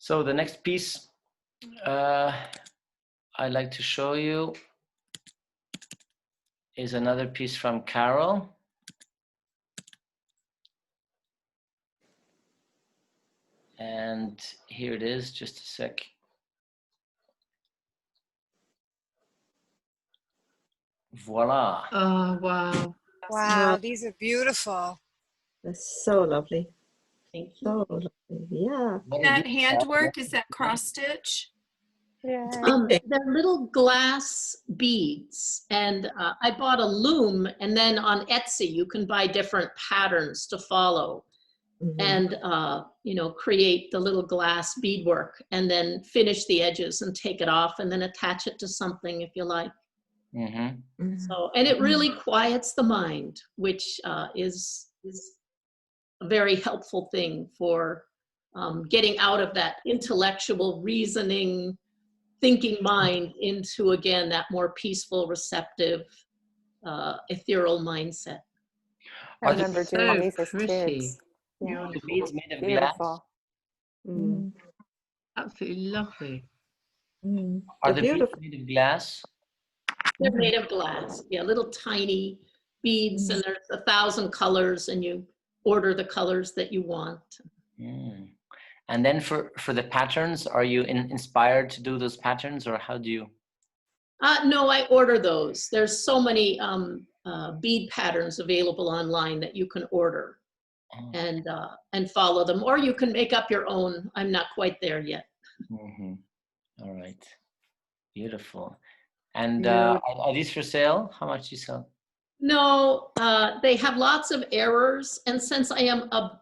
So the next piece I'd like to show you is another piece from Carol. And here it is, just a sec. Voila. Oh, wow. Wow, these are beautiful. That's so lovely. Thank you. So lovely. Yeah. That handwork, is that cross stitch? Yeah. They're little glass beads, and I bought a loom, and then on Etsy you can buy different patterns to follow, and you know, create the little glass beadwork, and then finish the edges and take it off, and then attach it to something if you like. So, and it really quiets the mind, which is a very helpful thing for getting out of that intellectual reasoning thinking mind into, again, that more peaceful, receptive, ethereal mindset. I remember doing these as pretty. kids. Yeah. Are the beads made of Beautiful. glass? Absolutely lovely. Are They're the beads beautiful. made of glass? They're made of glass, yeah, little tiny beads, and there's 1,000 colors, and you order the colors that you want. And then for the patterns, are you inspired to do those patterns, or how do you? No, I order those. There's so many bead patterns available online that you can order and follow them, or you can make up your own. I'm not quite there yet. All right, beautiful. And are these for sale? How much do you sell? No, they have lots of errors, and since I am a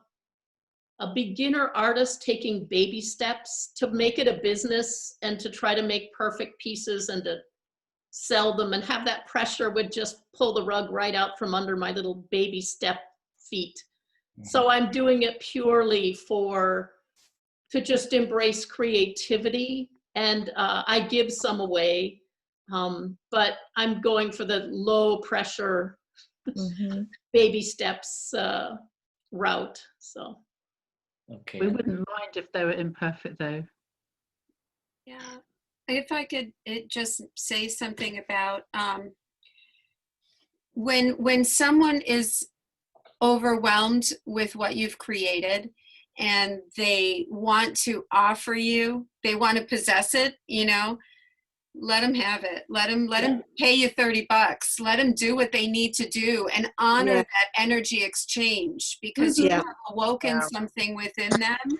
beginner artist taking baby steps to make it a business and to try to make perfect pieces and to sell them and have that pressure would just pull the rug right out from under my little baby step feet. So I'm doing it purely to just embrace creativity, and I give some away, but I'm going for the low pressure baby steps route, so. Okay. We wouldn't mind if they were imperfect, though. Yeah. If I could just say something about when someone is overwhelmed with what you've created and they want to offer you, they want to possess it, you know, let them have it. Let them pay you $30. Let them do what they need to do and honor that energy exchange, because you have awoken something within them.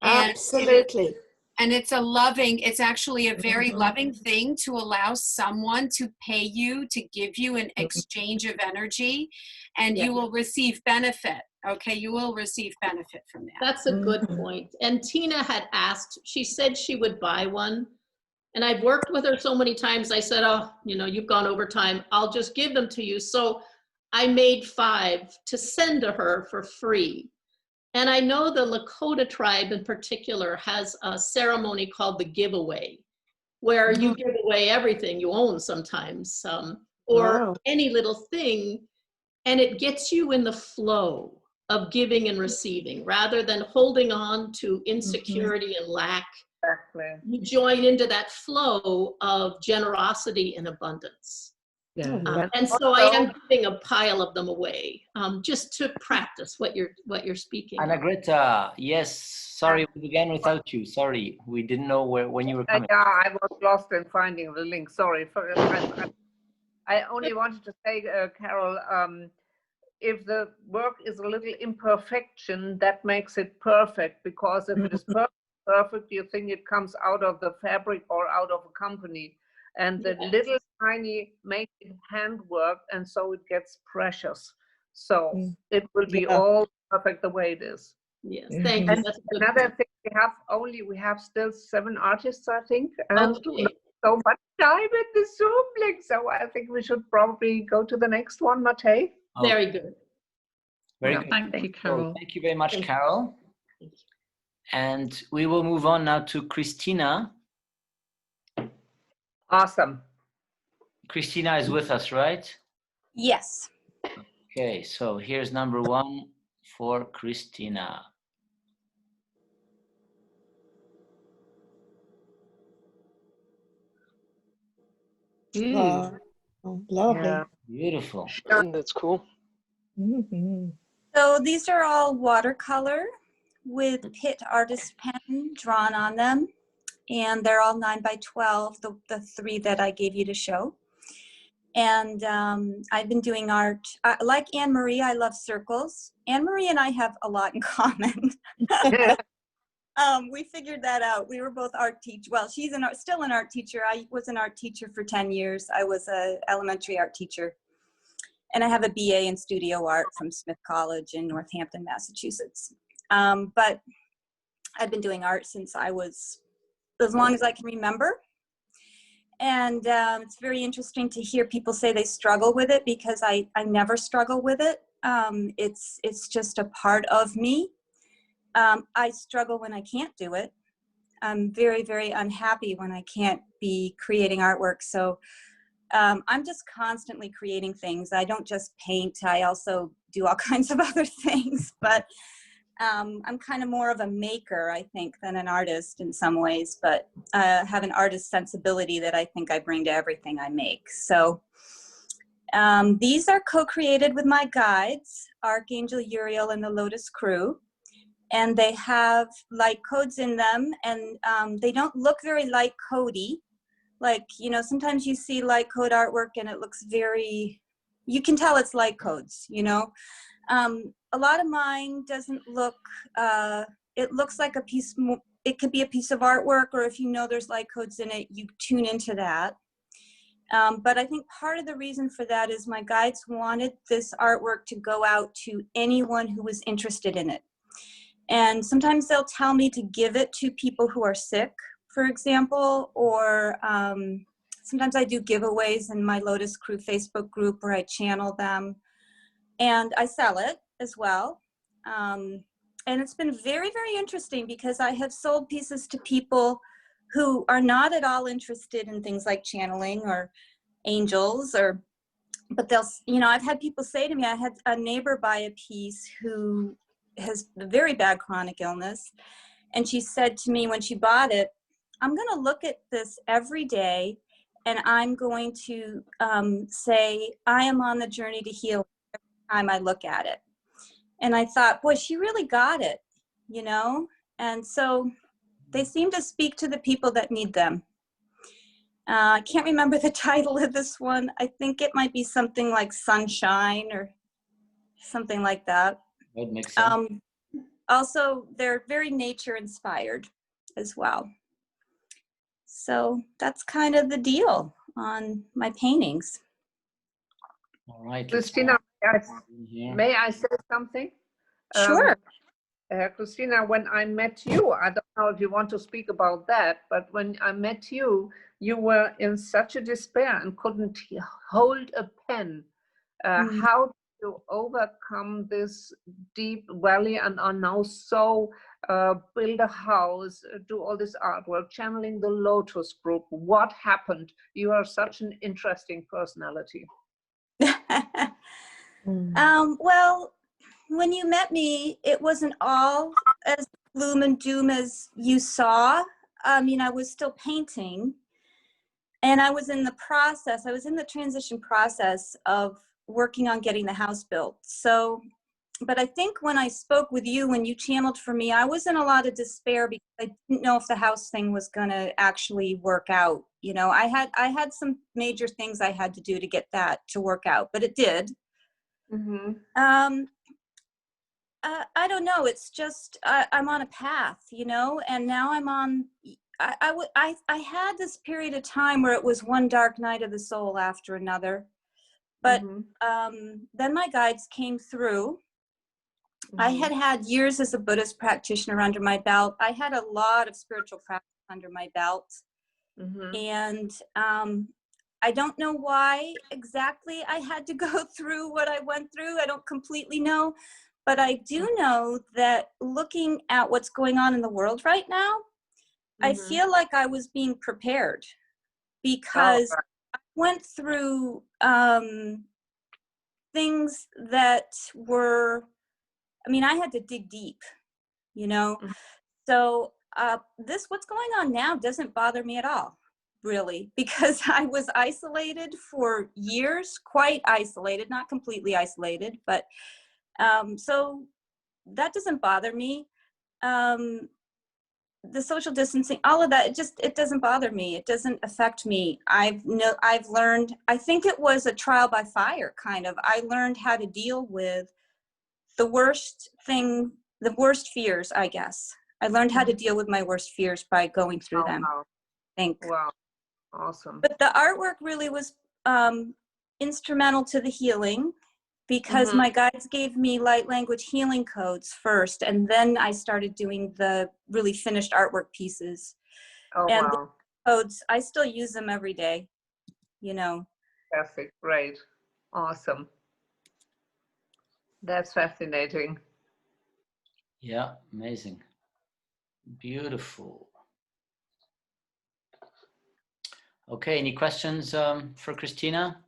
And absolutely. And it's actually a very loving thing to allow someone to pay you, to give you an exchange of energy, and you will receive benefit. Okay, you will receive benefit from that. That's a good point. And Tina had asked, she said she would buy one. And I've worked with her so many times, I said, oh, you know, you've gone over time, I'll just give them to you. So I made 5 to send to her for free. And I know the Lakota tribe in particular has a ceremony called the giveaway, where you give away everything you own sometimes, or any little thing, and it gets you in the flow of giving and receiving, rather than holding on to insecurity and lack. You join into that flow of generosity and abundance. And so I am giving a pile of them away, just to practice what you're speaking. Annagreta, yes. Sorry, we began without you. Sorry, we didn't know when you were coming. Yeah, I was lost in finding the link. Sorry. I only wanted to say, Carol, if the work is a little imperfection, that makes it perfect, because if it is perfect, you think it comes out of the fabric or out of a company. And the little tiny make it handwork, and so it gets precious. So it will be all perfect the way it is. Yes, thank you. That's another thing, we have still 7 artists, I think, and so much time in the Zoom link. So I think we should probably go to the next one, Matej. Very good. Very good. Thank you, Carol. Thank you very much, Carol. Thank you. And we will move on now to Christina. Awesome. Christina is with us, right? Yes. Okay, so here's number 1 for Christina. Wow. Oh, lovely. Yeah. Beautiful. That's cool. Mhm. So these are all watercolor with Pitt artist pen drawn on them. And they're all 9 by 12, the three that I gave you to show. And I've been doing art. Like Anne-Marie, I love circles. Anne-Marie and I have a lot in common. We figured that out. We were both art teachers. Well, she's still an art teacher. I was an art teacher for 10 years. I was an elementary art teacher. And I have a BA in studio art from Smith College in Northampton, Massachusetts. But I've been doing art since I was, as long as I can remember. And it's very interesting to hear people say they struggle with it, because I never struggle with it. It's just a part of me. I struggle when I can't do it. I'm very, very unhappy when I can't be creating artwork. So I'm just constantly creating things. I don't just paint. I also do all kinds of other things. But I'm kind of more of a maker, I think, than an artist in some ways. But have an artist sensibility that I think I bring to everything I make. So these are co-created with my guides, Archangel Uriel and the Lotus Crew. And they have light codes in them, and they don't look very light codey. Like, you know, sometimes you see light code artwork and it looks very, you can tell it's light codes, you know. A lot of mine doesn't look, it looks like a piece, it could be a piece of artwork, or if you know there's light codes in it, you tune into that. But I think part of the reason for that is my guides wanted this artwork to go out to anyone who was interested in it. And sometimes they'll tell me to give it to people who are sick, for example, or sometimes I do giveaways in my Lotus Crew Facebook group where I channel them, and I sell it as well. And it's been very, very interesting, because I have sold pieces to people who are not at all interested in things like channeling or angels, but they'll, you know, I've had people say to me, I had a neighbor buy a piece who has a very bad chronic illness. And she said to me when she bought it, I'm going to look at this every day, and I'm going to say, I am on the journey to heal every time I look at it. And I thought, boy, she really got it, you know? And so they seem to speak to the people that need them. I can't remember the title of this one. I think it might be something like Sunshine or something like that. That makes sense. Also, they're very nature inspired as well. So that's kind of the deal on my paintings. All right. Christina, may I say something? Sure. Christina, when I met you, I don't know if you want to speak about that, but when I met you, you were in such a despair and couldn't hold a pen. How did you overcome this deep valley and are now so build a house, do all this artwork, channeling the Lotus Group? What happened? You are such an interesting personality. Well, when you met me, it wasn't all as gloom and doom as you saw. I mean, I was still painting, and I was in the process, I was in the transition process of working on getting the house built. So, but I think when I spoke with you, when you channeled for me, I was in a lot of despair because I didn't know if the house thing was going to actually work out. You know, I had some major things I had to do to get that to work out, but it did. I don't know. It's just I'm on a path, you know, and now I'm on. I had this period of time where it was one dark night of the soul after another, but then my guides came through. I had had years as a Buddhist practitioner under my belt. I had a lot of spiritual practice under my belt, and I don't know why exactly I had to go through what I went through. I don't completely know. But I do know that looking at what's going on in the world right now, I feel like I was being prepared, because I went through things that were, I mean, I had to dig deep, you know. So what's going on now doesn't bother me at all. really, because I was isolated for years, quite isolated, not completely isolated, but so that doesn't bother me. The social distancing, all of that, it doesn't bother me. It doesn't affect me. I've learned, I think it was a trial by fire, kind of. I learned how to deal with the worst fears, I guess. I learned how to deal with my worst fears by going through them, Wow. I think. Wow. Awesome. But the artwork really was instrumental to the healing, because my guides gave me light language healing codes first, and then I started doing the really finished artwork pieces. Oh, And wow. the codes, I still use them every day, you know. Fantastic. Great. Awesome. That's fascinating. Yeah, amazing. Beautiful. Okay, any questions for Christina?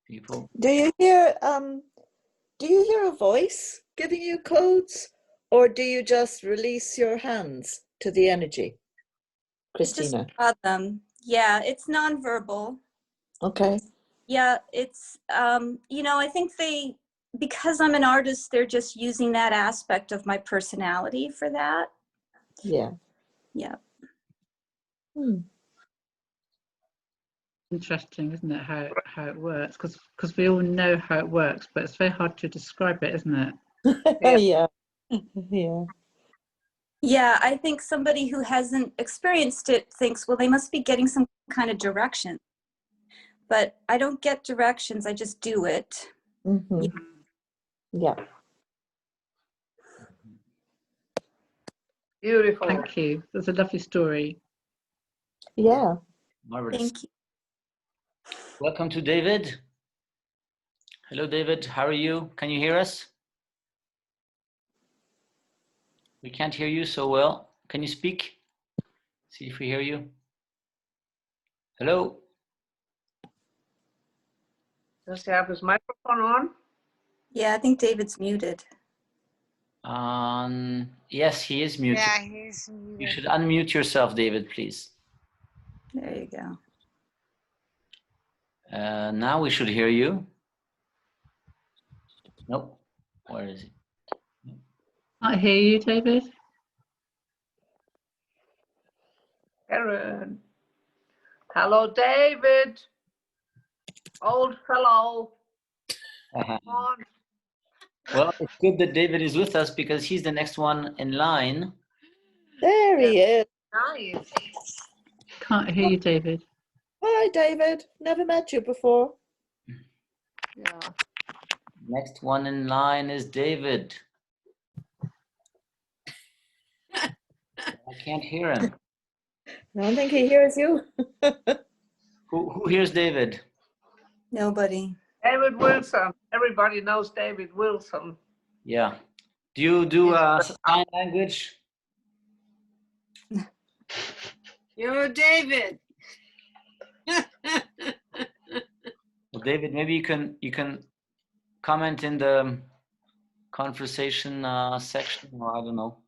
People? Do you hear a voice giving you codes, or do you just release your hands to the energy, Christina? Just draw them. Yeah, it's nonverbal. Okay. Yeah, it's you know, I think because I'm an artist, they're just using that aspect of my personality for that. Yeah. Yeah. Interesting, isn't it, how it works? Because we all know how it works, but it's very hard to describe it, isn't it? Yeah. Yeah. Yeah, I think somebody who hasn't experienced it thinks, well, they must be getting some kind of direction. But I don't get directions, I just do it. Mm-hmm. Yeah. Beautiful. Thank you. That's a lovely story. Yeah. Marvelous. Thank you. Welcome to David. Hello, David. How are you? Can you hear us? We can't hear you so well. Can you speak? See if we hear you. Hello? Does he have his microphone on? Yeah, I think David's muted. Yes, he is muted. Yeah, he's You muted. should unmute yourself, David, please. There you go. Now we should hear you. Nope. Where is he? Can't hear you, David. Karen. Hello, David. Old fellow. Come on. Well, it's good that David is with us because he's the next one in line. There he is. Nice. Can't hear you, David. Hi, David. Never met you before. Yeah. Next one in line is David. I can't hear him. I don't think he hears you. Who hears David? Nobody. David Wilson. Everybody knows David Wilson. Yeah. Do you do sign language? Yo, David. Well, David, maybe you can comment in the conversation section, or I don't know.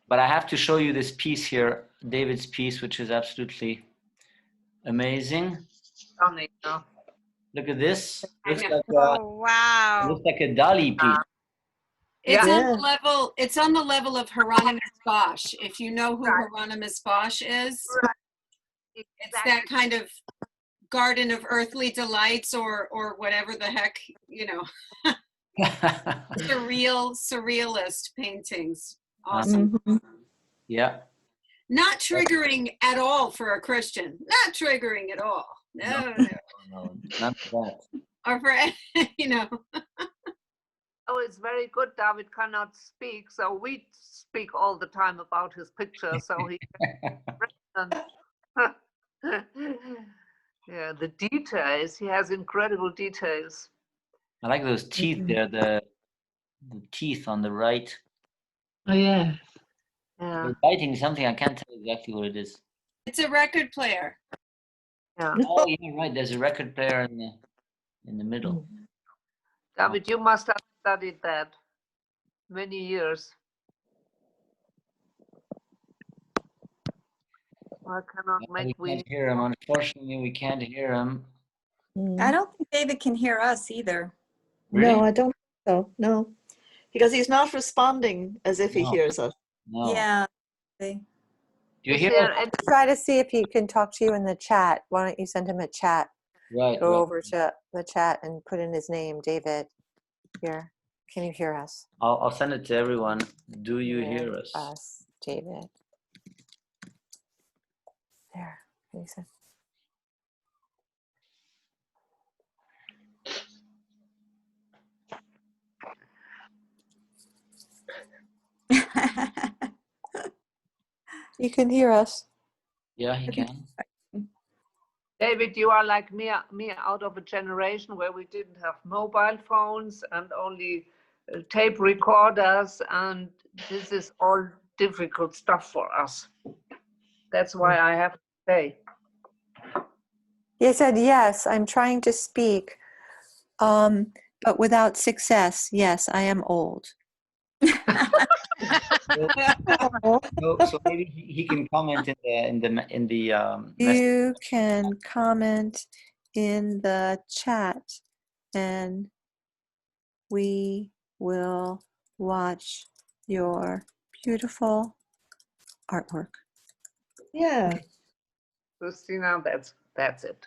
But I have to show you this piece here, David's piece, which is absolutely amazing. Stunning, huh? Look at this. Looks know. like Oh, wow. looks like a Dali piece. It's Yeah. on the level. It's on the level of Hieronymus Bosch. If you know who Hieronymus Bosch is, it's that kind of Garden of Earthly Delights, or whatever the heck, you know, surrealist paintings. Awesome. Mhm. Yeah. Not triggering at all for a Christian. Not triggering at all. No. No, not that. Or for, you know. Oh, it's very good. David cannot speak, so we speak all the time about his pictures. So he yeah, the details. He has incredible details. I like those teeth there, the teeth on the right. Oh, yes. Yeah, They're biting something. I can't tell exactly what it is. It's a record player. yeah. Oh, yeah, right. There's a record player in the middle. David, you must have studied that many years. I cannot No, make we can't hear him. Unfortunately, we can't hear him. I don't think David can hear us either. Really? No, I don't think so. No, because he's not responding as if he No. hears us. No. Yeah. Okay. Do you Is hear there us? any- Try to see if he can talk to you in the chat. Why don't you send him a chat? Right. Go right. over to the chat and put in his name, David. Here. Can you hear us? I'll send it to everyone. Do you hear us? Us, David. There. Can you send? You can hear us. Yeah, he can. David, you are like me out of a generation where we didn't have mobile phones and only tape recorders, and this is all difficult stuff for us. That's why I have to say. He said, yes, I'm trying to speak, but without success. Yes, I am old. So maybe he can comment in the message. You can comment in the chat and we will watch your beautiful artwork. Yeah. Christina, that's it.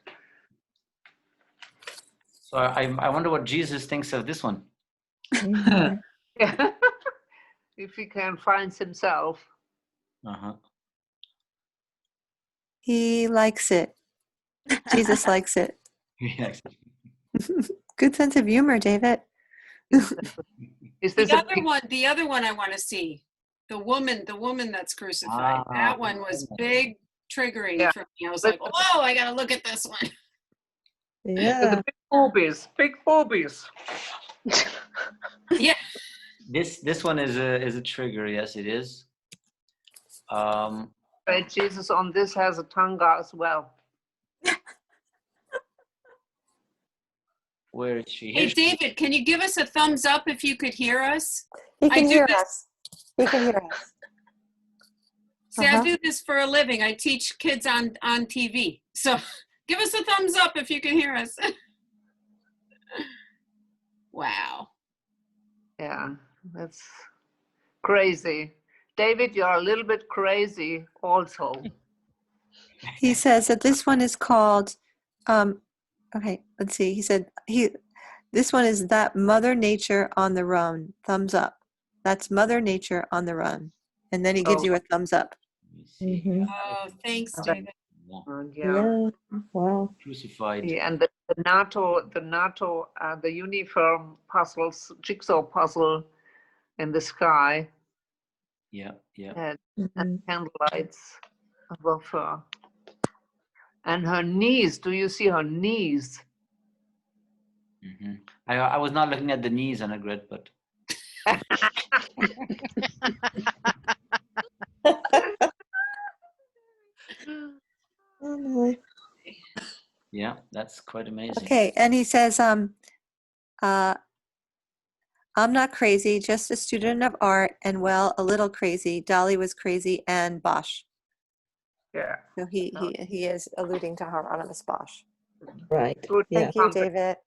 So I wonder what Jesus thinks of this one. Mhm. Yeah. If he can find himself. Uh-huh. He likes it. Jesus likes it. Yes. Good sense of humor, David. Is this The a other one, the other one I want to see. The woman that's crucified. Ah, That one was big triggering Yeah. for me. I was like, whoa, I gotta look at this one. Yeah. the big boobies? Big boobies. Yeah. This one is a trigger. Yes, it is. Right, Jesus on this has a tanga as well. Where is she? Hey, Here she is. David, can you give us a thumbs up if you could hear us? He I can do hear this- us. He can hear us. See, I do this for a living. I teach kids on TV. So give us a thumbs up if you can hear us. Wow. Yeah, that's crazy. David, you're a little bit crazy also. He says that this one is called, okay, let's see. He said, this one is that Mother Nature on the Run. Thumbs up. That's Mother Nature on the Run. And then he gives you a thumbs up. Let me see. Mhm. Oh, thanks, David. Yeah. Yeah. Yeah. Wow. Crucified. Yeah, and the NATO, the uniform puzzles, jigsaw puzzle in the sky, Yeah, yeah. and Mhm. candlelights above her. And her knees, do you see her knees? Hmm. I was not looking at the knees on a grid, but Oh my. yeah, that's quite amazing. Okay, and he says, I'm not crazy, just a student of art, and well, a little crazy. Dolly was crazy, and Bosch. Yeah. So he is alluding to Hieronymus Bosch. Right. Good. Yeah. Thank you, David.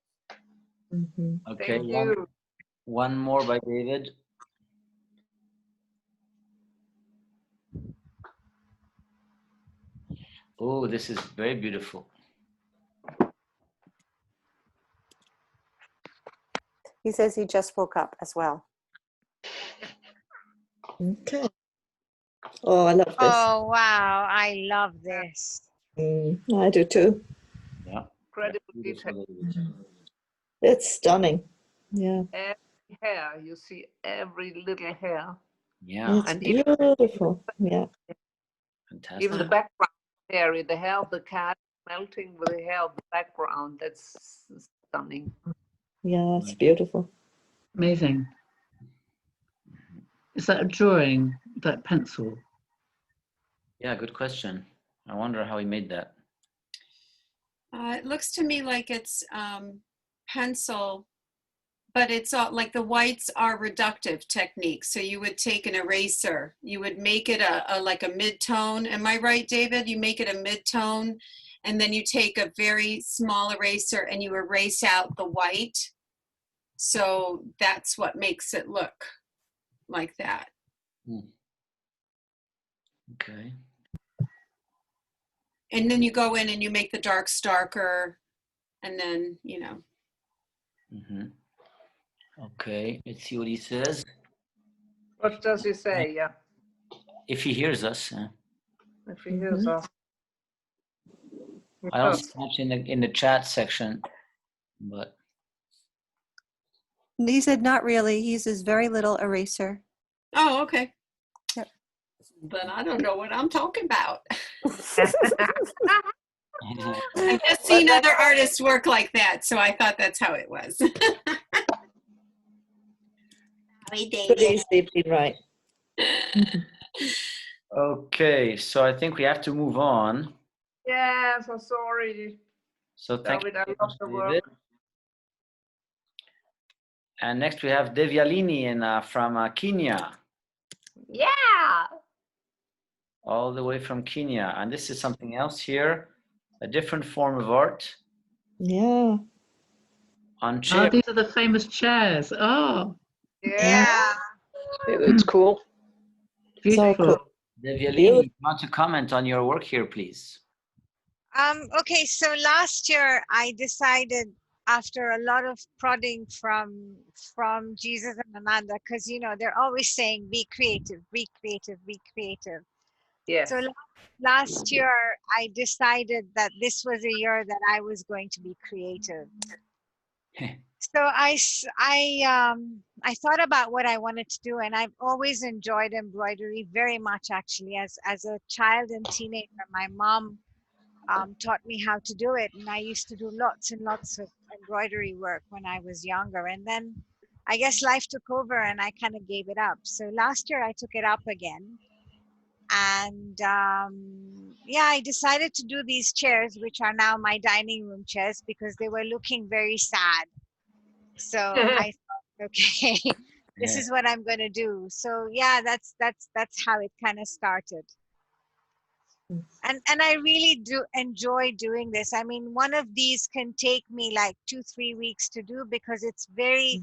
Mhm. Okay, Thank you. one more by David. Oh, this is very beautiful. He says he just woke up as well. Okay. Oh, I love this. Oh, wow. I love this. I do too. Yeah. Incredible Beautiful, detail. David. It's stunning. Yeah. Every hair, you see every little hair. Yeah. It's And even beautiful. Yeah. Fantastic. the background area, the hair of the cat melting with the hair of the background. That's stunning. Yeah, it's beautiful. Amazing. Is that a drawing, that pencil? Yeah, good question. I wonder how he made that. It looks to me like it's pencil but it's all like the whites are reductive techniques. So you would take an eraser, you would make it a like a mid-tone. Am I right, David? You make it a mid-tone, and then you take a very small eraser and you erase out the white. So that's what makes it look like that. Okay. And then you go in and you make the darks darker, and then, you know. Okay, let's see what he says. What does he say? Yeah, If he hears us. if he hears us. I don't see much in the chat section, but He said not really. He uses very little eraser. Oh, okay. Yep. Then I don't know what I'm talking about. yeah. I've just seen other artists work like that, so I thought that's how it was. Could easily be right. Okay, so I think we have to move on. Yeah, so sorry, So thank you David, I very love much, the David. work. And next we have Devyalini from Kenya, Yeah. all the way from Kenya. And this is something else here, a different form of art Yeah. on Oh, chair. these are the famous chairs. Oh, Yeah. It's cool. So beautiful. cool. Devyalini, you want to comment on your work here, please? Okay, so last year I decided, after a lot of prodding from Jesus and Ananda, because they're always saying be creative, be creative, be creative. Yes. So last year I decided that this was a year that I was going to be creative. So I thought about what I wanted to do, and I've always enjoyed embroidery very much, actually. As a child and teenager, my mom taught me how to do it, and I used to do lots and lots of embroidery work when I was younger. And then I guess life took over and I kind of gave it up. So last year I took it up again, and yeah, I decided to do these chairs, which are now my dining room chairs, because they were looking very sad. So I thought, okay, this is what I'm going to do. So yeah, that's how it kind of started. And I really do enjoy doing this. I mean, one of these can take me like 2-3 weeks to do, because it's very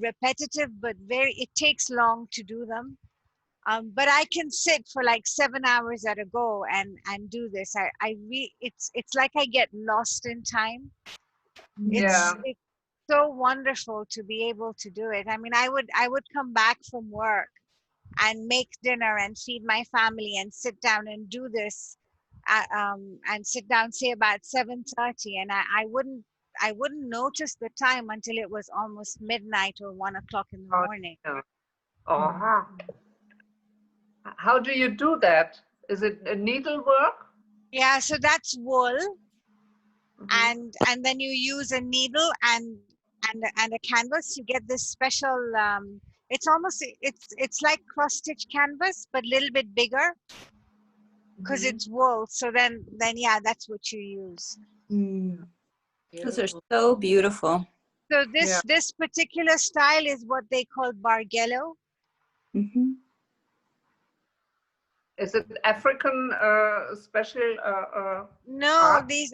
repetitive, but it takes long to do them. But I can sit for like 7 hours at a go and do this. It's like I get lost in time. Yeah. It's so wonderful to be able to do it. I mean, I would come back from work and make dinner and feed my family and sit down and do this, and sit down, say about 7:30, and I wouldn't notice the time until it was almost midnight or 1 o'clock in the morning. Yeah. Oh. How do you do that? Is it a needlework? Yeah, so that's wool, and then you use a needle and a canvas. You get this special. It's like cross-stitch canvas, but a little bit bigger, because it's wool. So then yeah, that's what you use. Those are so beautiful. So this particular style is what they call bargello. Is it African special? No, art? these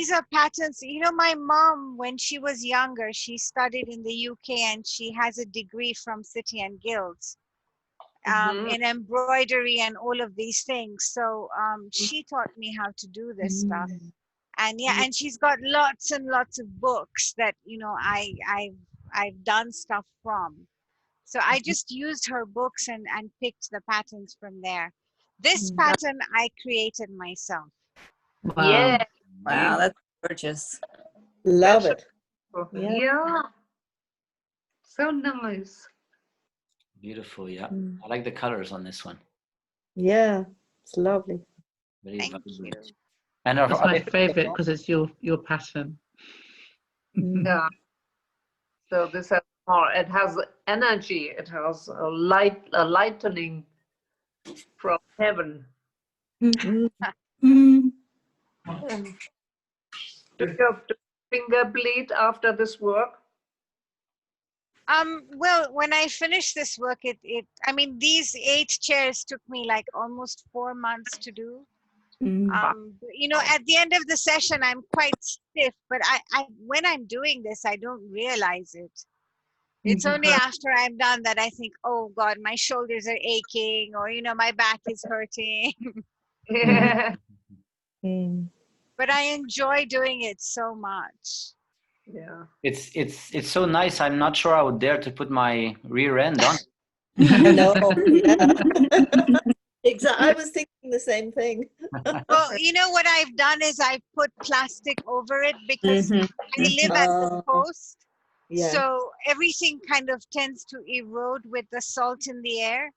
are patterns. My mom, when she was younger, she studied in the UK, and she has a degree from City and Guilds in embroidery and all of these things. So she taught me how to do this stuff. And yeah, and she's got lots and lots of books that I've done stuff from. So I just used her books and picked the patterns from there. This pattern I created myself. Wow. Yeah. Wow, that's gorgeous. Love it. Yeah. So nice. Beautiful, yeah. I like the colors on this one. Yeah, it's lovely. Very Thank vibrant. you. And That's my favorite, because it's your pattern. Yeah. So this has more. It has energy. It has a lightening from heaven. Do your finger bleed after this work? Well, when I finished this work, I mean, these 8 chairs took me like almost 4 months to do. You know, at the end of the session, I'm quite stiff, but when I'm doing this, I don't realize it. It's only after I'm done that I think, oh God, my shoulders are aching, or, you know, my back is hurting. Yeah. But I enjoy doing it so much. Yeah. It's so nice. I'm not sure I would dare to put my rear end on. No, yeah. Exactly. I was thinking the same thing. Well, you know what I've done is I've put plastic over it because I live at the coast. Yeah. So everything kind of tends to erode with the salt in the air.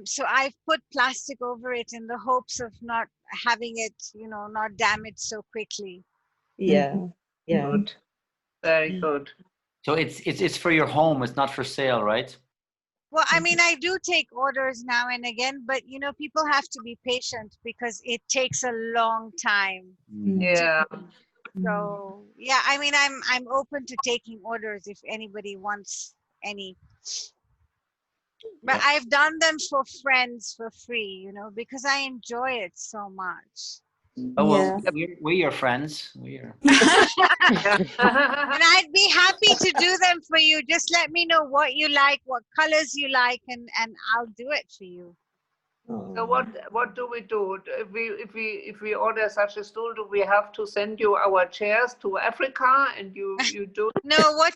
So I've put plastic over it in the hopes of not having it, you know, not damaged so quickly. Yeah. Yeah. Good. Very good. So it's for your home. It's not for sale, right? Well, I mean, I do take orders now and again, but you know, people have to be patient because it takes a long time. Yeah. So yeah, I mean, I'm open to taking orders if anybody wants any. But I've done them for friends for free, you know, because I enjoy it so much. Oh well, we're your friends. We're. And I'd be happy to do them for you. Just let me know what you like, what colors you like, and I'll do it for you. So what do we do if we order such a stool? Do we have to send you our chairs to Africa and you do? No, what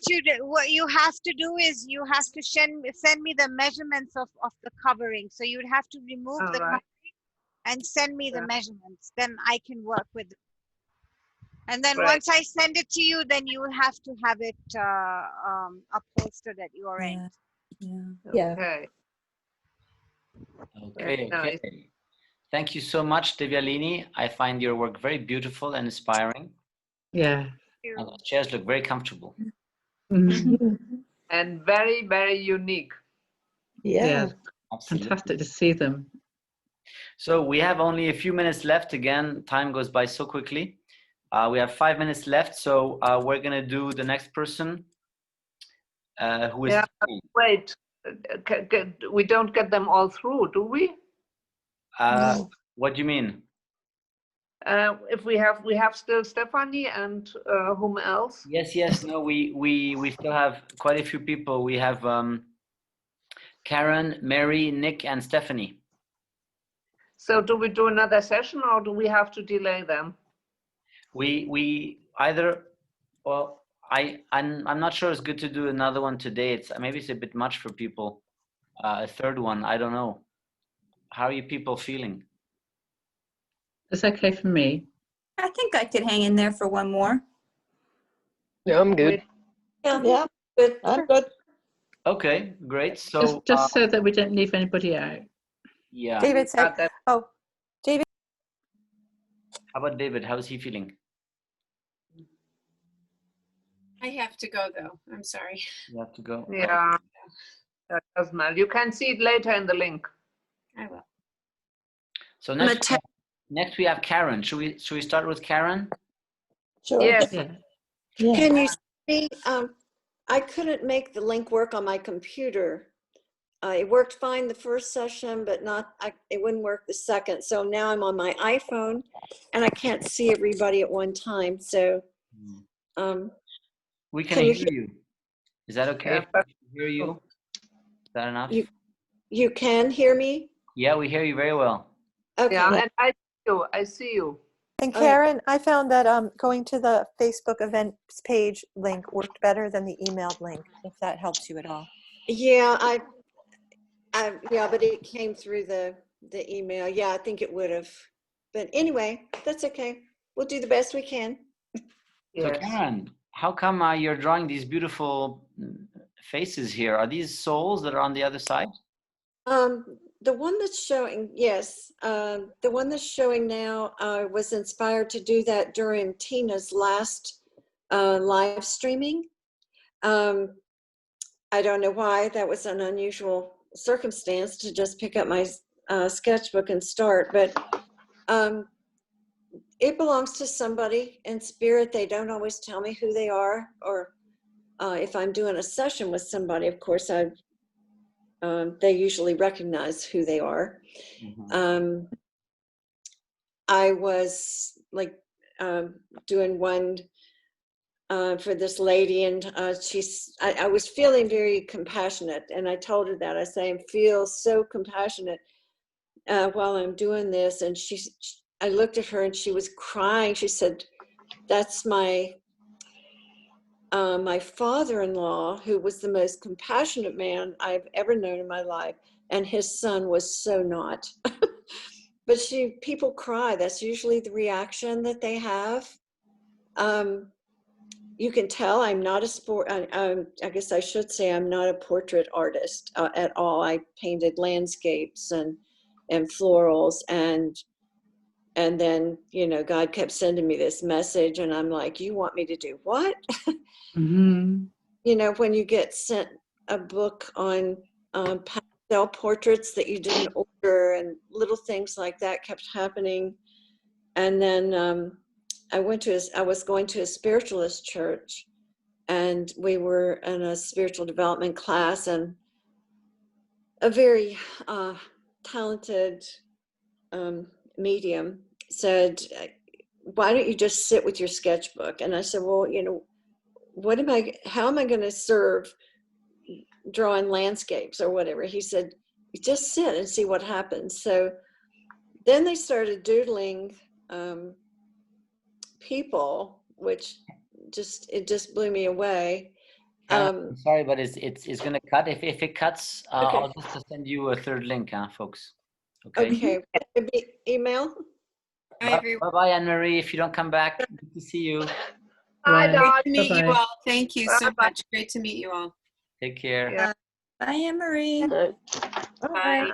you have to do is you have to send me the measurements of the covering. So you'd have to remove the covering and send me the measurements. Then I can work with it. And then once I send it to you, then you will have to have it upholstered at your end. Yeah. Okay. Okay. Nice. Okay. Thank you so much, Devyalini. I find your work very beautiful and inspiring. Yeah. And the chairs look very comfortable. And very, very unique. Yeah. Absolutely. Fantastic to see them. So we have only a few minutes left. Again, time goes by so quickly. We have 5 minutes left, so we're gonna do the next person. Who is? Wait, we don't get them all through, do we? What do you mean? If we have still Stephanie and whom else? Yes. No, we still have quite a few people. We have Karen, Mary, Nick, and Stephanie. So do we do another session or do we have to delay them? We either, well, I'm not sure it's good to do another one today. Maybe it's a bit much for people. A third one, I don't know. How are you people feeling? It's okay for me. I think I could hang in there for one more. Yeah, I'm good. Yeah. Good. I'm good. Okay, great. So just so that we don't leave anybody out. Yeah. David said, David. How about David? How's he feeling? I have to go though. I'm sorry. You have to go. Yeah, that doesn't matter. You can see it later in the link. I will. So next we have Karen. Should we start with Karen? Sure. Yes. Yeah. Can you see? I couldn't make the link work on my computer. It worked fine the first session, but it wouldn't work the second. So now I'm on my iPhone and I can't see everybody at one time. So we can hear you. Is that okay? Yeah, Hear you? Is that enough? You can hear me? Yeah, we hear you very well. Okay. Yeah, and I see you. And Karen, I found that going to the Facebook events page link worked better than the emailed link, if that helps you at all. Yeah, yeah, but it came through the email. Yeah, I think it would have. But anyway, that's okay. We'll do the best we can. So Karen, how come you're drawing these beautiful faces here? Are these souls that are on the other side? The one that's showing, yes, the one that's showing now, I was inspired to do that during Tina's last live streaming. I don't know why. That was an unusual circumstance to just pick up my sketchbook and start, but it belongs to somebody in spirit. They don't always tell me who they are, or if I'm doing a session with somebody, of course, they usually recognize who they are. Mhm. I was like doing one for this lady, and I was feeling very compassionate, and I told her that. I say, I feel so compassionate while I'm doing this, and I looked at her, and she was crying. She said, "That's my father-in-law, who was the most compassionate man I've ever known in my life, and his son was so not." But people cry. That's usually the reaction that they have. You can tell I'm not I guess I should say I'm not a portrait artist at all. I painted landscapes and florals, and then, you know, God kept sending me this message, and I'm like, you want me to do what? Mm-hmm. You know, when you get sent a book on pastel portraits that you didn't order, and little things like that kept happening. And then I was going to a spiritualist church, and we were in a spiritual development class, and a very talented medium said, "Why don't you just sit with your sketchbook?" And I said, "Well, you know, how am I going to serve drawing landscapes or whatever?" He said, "Just sit and see what happens." So then they started doodling people, which just blew me away. I'm sorry, but it's gonna cut. If it cuts, Okay. I'll just send you a third link, folks. Okay. Okay. Would it be email? Hi, everyone. Bye, Anne-Marie. If you don't come back, good to see you. Hi, Bye. Great Dot. to meet you Bye-bye. all. Thank you so Bye-bye. much. Great to meet you all. Take care. Yeah. Bye, Anne-Marie. Bye.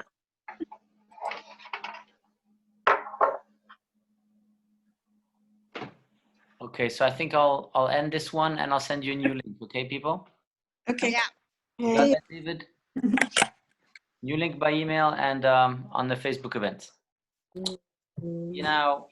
Okay, so I think I'll end this one, and I'll send you a new link. Okay, people? Okay. Yeah. You got that, David? New link by email and on the Facebook event. You know.